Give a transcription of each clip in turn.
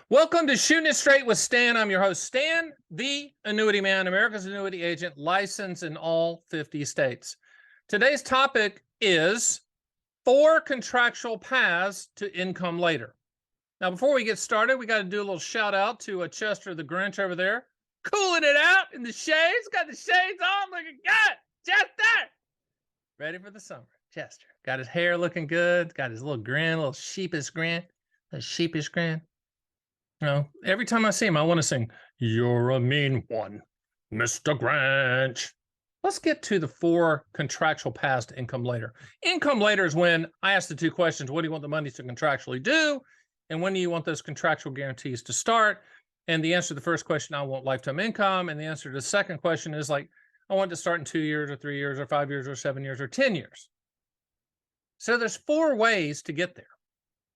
Welcome to Shooting It Straight with Stan. I'm your host, Stan, the Annuity Man, America's annuity agent, licensed in all 50 states. Today's topic is 4 contractual paths to income later. Now, before we get started, we got to do a little shout out to Chester the Grinch over there, cooling it out in the shades. Got the shades on. Look at God, Chester, ready for the summer. Chester got his hair looking good. Got his little grin, little sheepish grin, a sheepish grin. You know, every time I see him, I want to sing, "You're a mean one, Mr. Grinch." Let's get to the 4 contractual paths to income later. Income later is when I ask the 2 questions. What do you want the money to contractually do? And when do you want those contractual guarantees to start? And the answer to the first question, I want lifetime income. And the answer to the second question is like, I want it to start in 2 years or 3 years or 5 years or 7 years or 10 years. So there's 4 ways to get there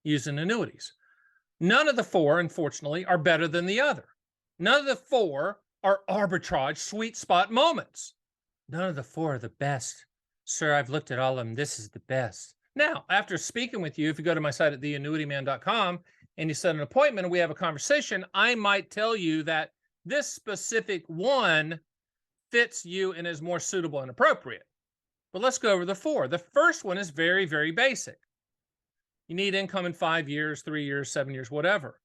using annuities. None of the 4, unfortunately, are better than the other. None of the 4 are arbitrage sweet spot moments. None of the 4 are the best. Sir, I've looked at all of them. This is the best. Now, after speaking with you, if you go to my site at theannuityman.com and you set an appointment and we have a conversation, I might tell you that this specific one fits you and is more suitable and appropriate. But let's go over the 4. The first one is very, very basic. You need income in 5 years, 3 years, 7 years, whatever.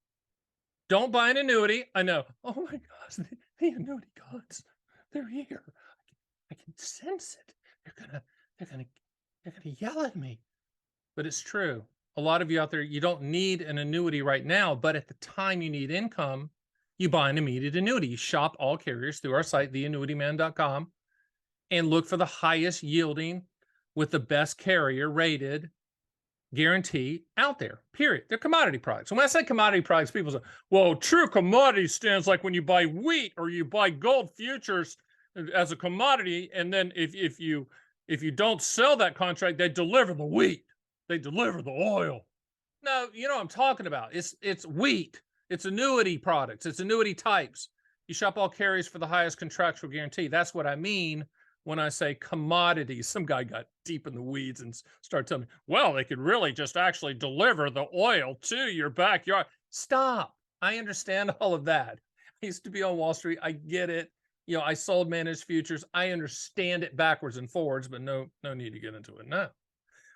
Don't buy an annuity. I know. Oh my gosh, the annuity gods, they're here. I can sense it. They're gonna yell at me. But it's true. A lot of you out there, you don't need an annuity right now, but at the time you need income, you buy an immediate annuity. You shop all carriers through our site, theannuityman.com, and look for the highest yielding with the best carrier rated guarantee out there, period. They're commodity products. And when I say commodity products, people say, well, true commodity stands like when you buy wheat or you buy gold futures as a commodity. And then if you don't sell that contract, they deliver the wheat. They deliver the oil. No, you know what I'm talking about. It's wheat. It's annuity products. It's annuity types. You shop all carriers for the highest contractual guarantee. That's what I mean when I say commodities. Some guy got deep in the weeds and started telling me, well, they could really just actually deliver the oil to your backyard. Stop. I understand all of that. I used to be on Wall Street. I get it. You know, I sold managed futures. I understand it backwards and forwards, but no need to get into it now.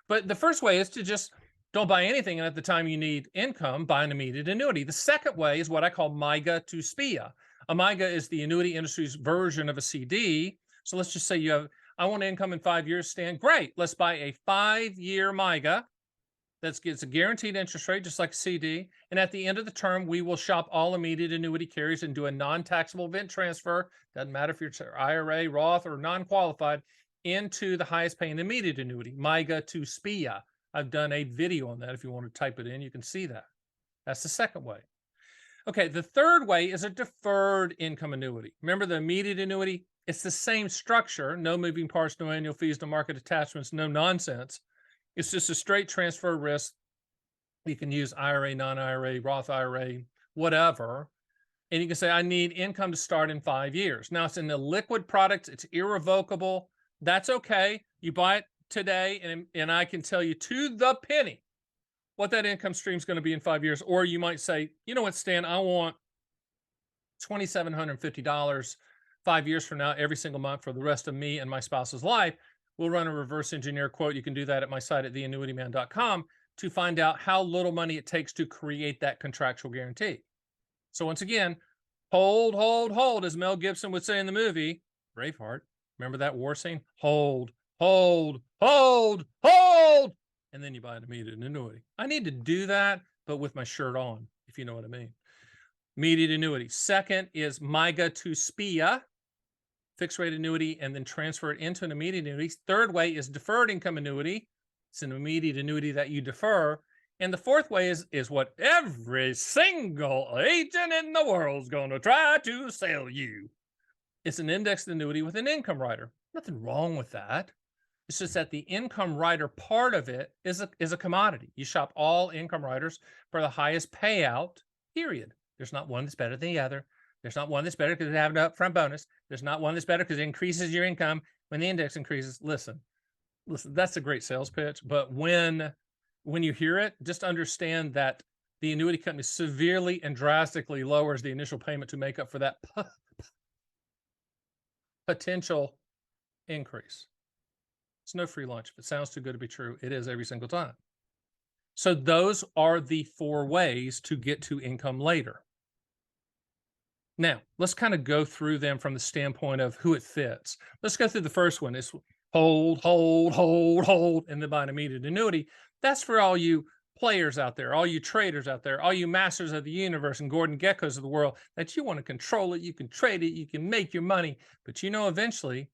But the first way is to just don't buy anything. And at the time you need income, buy an immediate annuity. The second way is what I call MYGA to SPIA. A MYGA is the annuity industry's version of a CD. So let's just say you have, I want income in 5 years, Stan. Great. Let's buy a 5-year MYGA that gets a guaranteed interest rate, just like a CD. And at the end of the term, we will shop all immediate annuity carriers and do a non-taxable event transfer. Doesn't matter if you're IRA, Roth, or non-qualified, into the highest paying immediate annuity, MYGA to SPIA. I've done a video on that. If you want to type it in, you can see that. That's the second way. Okay, the third way is a deferred income annuity. Remember the immediate annuity? It's the same structure, no moving parts, no annual fees, no market attachments, no nonsense. It's just a straight transfer risk. You can use IRA, non-IRA, Roth IRA, whatever. And you can say, I need income to start in 5 years. Now it's in the liquid product. It's irrevocable. That's okay. You buy it today and I can tell you to the penny what that income stream is going to be in 5 years. Or you might say, you know what, Stan, I want $2,750 5 years from now, every single month for the rest of me and my spouse's life. We'll run a reverse engineer quote. You can do that at my site at theannuityman.com to find out how little money it takes to create that contractual guarantee. So once again, hold, hold, hold, as Mel Gibson would say in the movie Braveheart. Remember that war scene? Hold, hold, hold, hold. And then you buy an immediate annuity. I need to do that, but with my shirt on, if you know what I mean. Immediate annuity. Second is MYGA to SPIA, fixed rate annuity, and then transfer it into an immediate annuity. Third way is deferred income annuity. It's an immediate annuity that you defer. And the fourth way is what every single agent in the world is going to try to sell you. It's an indexed annuity with an income rider. Nothing wrong with that. It's just that the income rider part of it is a commodity. You shop all income riders for the highest payout, period. There's not one that's better than the other. There's not one that's better because they have an upfront bonus. There's not one that's better because it increases your income when the index increases. Listen, that's a great sales pitch. But when you hear it, just understand that the annuity company severely and drastically lowers the initial payment to make up for that potential increase. It's no free lunch. If it sounds too good to be true, it is every single time. So those are the 4 ways to get to income later. Now, let's kind of go through them from the standpoint of who it fits. Let's go through the first one. It's hold, hold, hold, hold, and then buy an immediate annuity. That's for all you players out there, all you traders out there, all you masters of the universe and Gordon Geckos of the world, that you want to control it, you can trade it, you can make your money, but you know eventually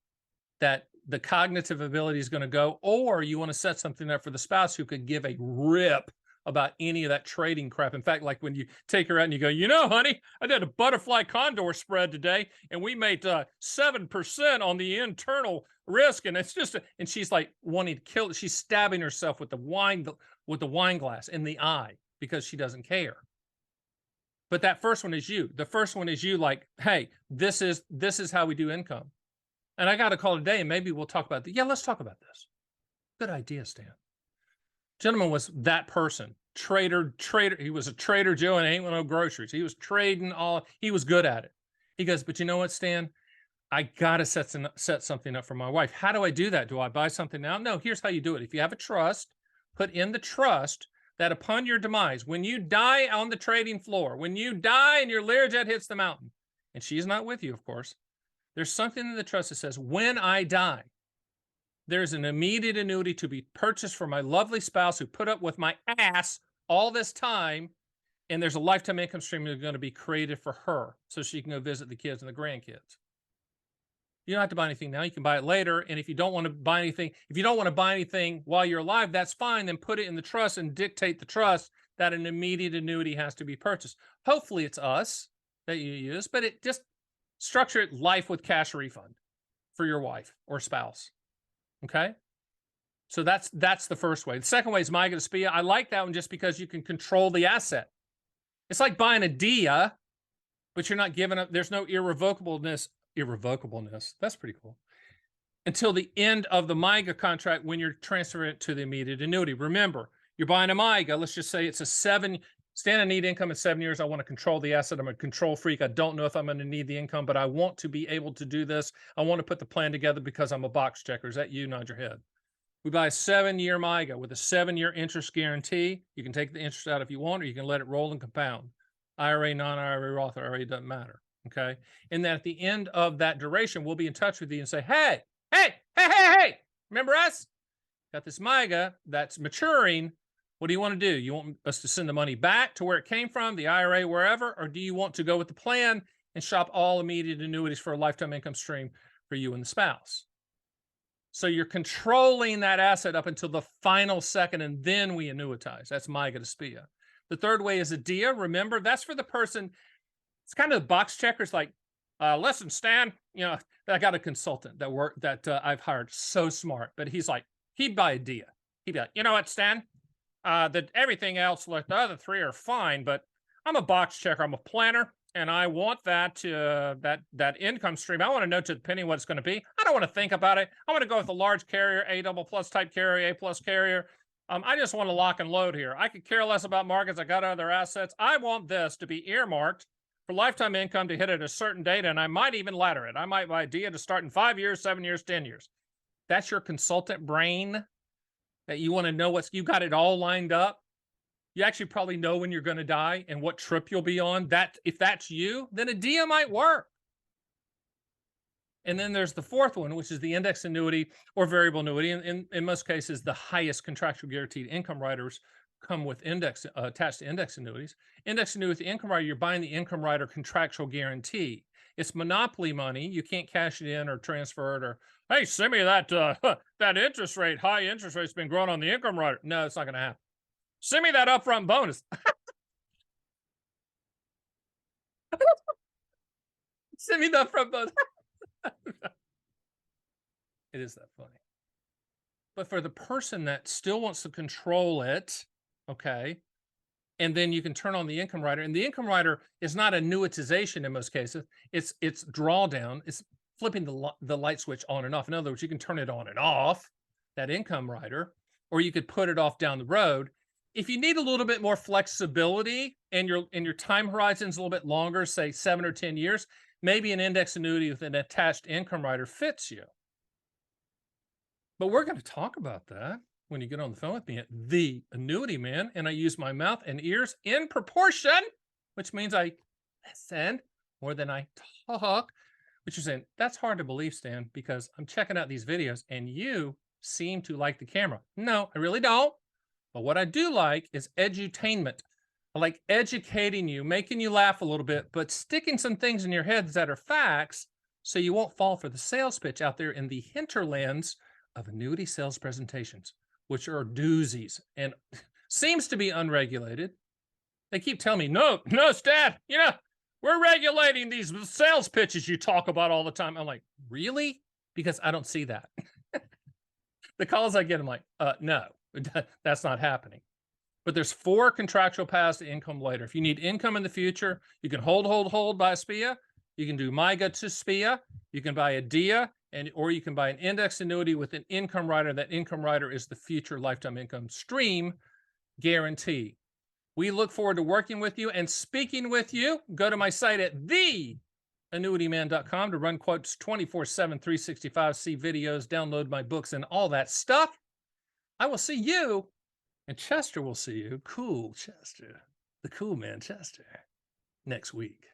that the cognitive ability is going to go, or you want to set something up for the spouse who could give a rip about any of that trading crap. In fact, like when you take her out and you go, you know, honey, I did a butterfly condor spread today and we made 7% on the internal risk. And it's just, and she's like wanting to kill it. She's stabbing herself with the wine glass in the eye because she doesn't care. But that first one is you. The first one is you like, hey, this is how we do income. And I got a call today and maybe we'll talk about that. Yeah, let's talk about this. Good idea, Stan. Gentleman was that person, trader. He was a trader Joe and ain't no groceries. He was trading he was good at it. He goes, but you know what, Stan? I got to set something up for my wife. How do I do that? Do I buy something now? No, here's how you do it. If you have a trust, put in the trust that upon your demise, when you die on the trading floor, when you die and your Learjet hits the mountain, and she's not with you, of course, there's something in the trust that says, when I die, there's an immediate annuity to be purchased for my lovely spouse who put up with my ass all this time, and there's a lifetime income stream that's going to be created for her so she can go visit the kids and the grandkids. You don't have to buy anything now. You can buy it later. And if you don't want to buy anything, while you're alive, that's fine. Then put it in the trust and dictate the trust that an immediate annuity has to be purchased. Hopefully it's us that you use, but it just structure it life with cash refund for your wife or spouse. Okay. So that's the first way. The second way is MYGA to SPIA. I like that one just because you can control the asset. It's like buying a DIA, but you're not giving up. There's no irrevocableness. That's pretty cool. Until the end of the MYGA contract when you're transferring it to the immediate annuity. Remember, you're buying a MYGA. Let's just say it's a Stan, I need income in 7 years. I want to control the asset. I'm a control freak. I don't know if I'm going to need the income, but I want to be able to do this. I want to put the plan together because I'm a box checker. Is that you? Nod your head. We buy a 7-year MYGA with a 7-year interest guarantee. You can take the interest out if you want, or you can let it roll and compound. IRA, non-IRA, Roth IRA, doesn't matter. Okay. And then at the end of that duration, we'll be in touch with you and say, hey, remember us? Got this MYGA that's maturing. What do you want to do? You want us to send the money back to where it came from, the IRA, wherever, or do you want to go with the plan and shop all immediate annuities for a lifetime income stream for you and the spouse? So you're controlling that asset up until the final second, and then we annuitize. That's MYGA to SPIA. The third way is a DIA. Remember, that's for the person. It's kind of the box checkers like, listen, Stan, you know, I got a consultant that I've hired, so smart, but he's like, he'd buy a DIA. He'd be like, you know what, Stan? That everything else, like the other 3 are fine, but I'm a box checker. I'm a planner, and I want that income stream. I want to know to the penny what it's going to be. I don't want to think about it. I want to go with a large carrier, A++ type carrier, A+ carrier. I just want to lock and load here. I could care less about markets. I got other assets. I want this to be earmarked for lifetime income to hit at a certain date, and I might even ladder it. I might buy a DIA to start in 5 years, 7 years, 10 years. That's your consultant brain. That you want to know you got it all lined up. You actually probably know when you're going to die and what trip you'll be on. That if that's you, then a DIA might work. And then there's the fourth one, which is the index annuity or variable annuity. And in most cases, the highest contractual guaranteed income riders come with attached to index annuities. Index annuity income rider, you're buying the income rider contractual guarantee. It's monopoly money. You can't cash it in or transfer it or, hey, send me that that interest rate. High interest rate's been growing on the income rider. No, it's not going to happen. Send me that upfront bonus. Send me the upfront bonus. It is that funny. But for the person that still wants to control it, okay, and then you can turn on the income rider. And the income rider is not annuitization in most cases. It's drawdown. It's flipping the light switch on and off. In other words, you can turn it on and off, that income rider, or you could put it off down the road. if you need a little bit more flexibility and your time horizon is a little bit longer, say 7 or 10 years, maybe an index annuity with an attached income rider fits you. But we're going to talk about that when you get on the phone with me at The Annuity Man, and I use my mouth and ears in proportion, which means I listen more than I talk. Which you're saying, that's hard to believe, Stan, because I'm checking out these videos and you seem to like the camera. No, I really don't. But what I do like is edutainment. I like educating you, making you laugh a little bit, but sticking some things in your heads that are facts so you won't fall for the sales pitch out there in the hinterlands of annuity sales presentations, which are doozies and seems to be unregulated. They keep telling me, no, Stan, we're regulating these sales pitches you talk about all the time. I'm like, really? Because I don't see that. The calls I get, I'm like, no, that's not happening. But there's 4 contractual paths to income later. If you need income in the future, you can hold by a SPIA. You can do MIGA to SPIA. You can buy a DIA, or you can buy an index annuity with an income rider. That income rider is the future lifetime income stream guarantee. We look forward to working with you and speaking with you. Go to my site at theannuityman.com to run quotes 24/7, 365, see videos, download my books, and all that stuff. I will see you, and Chester will see you. Cool Chester, the cool man Chester, next week.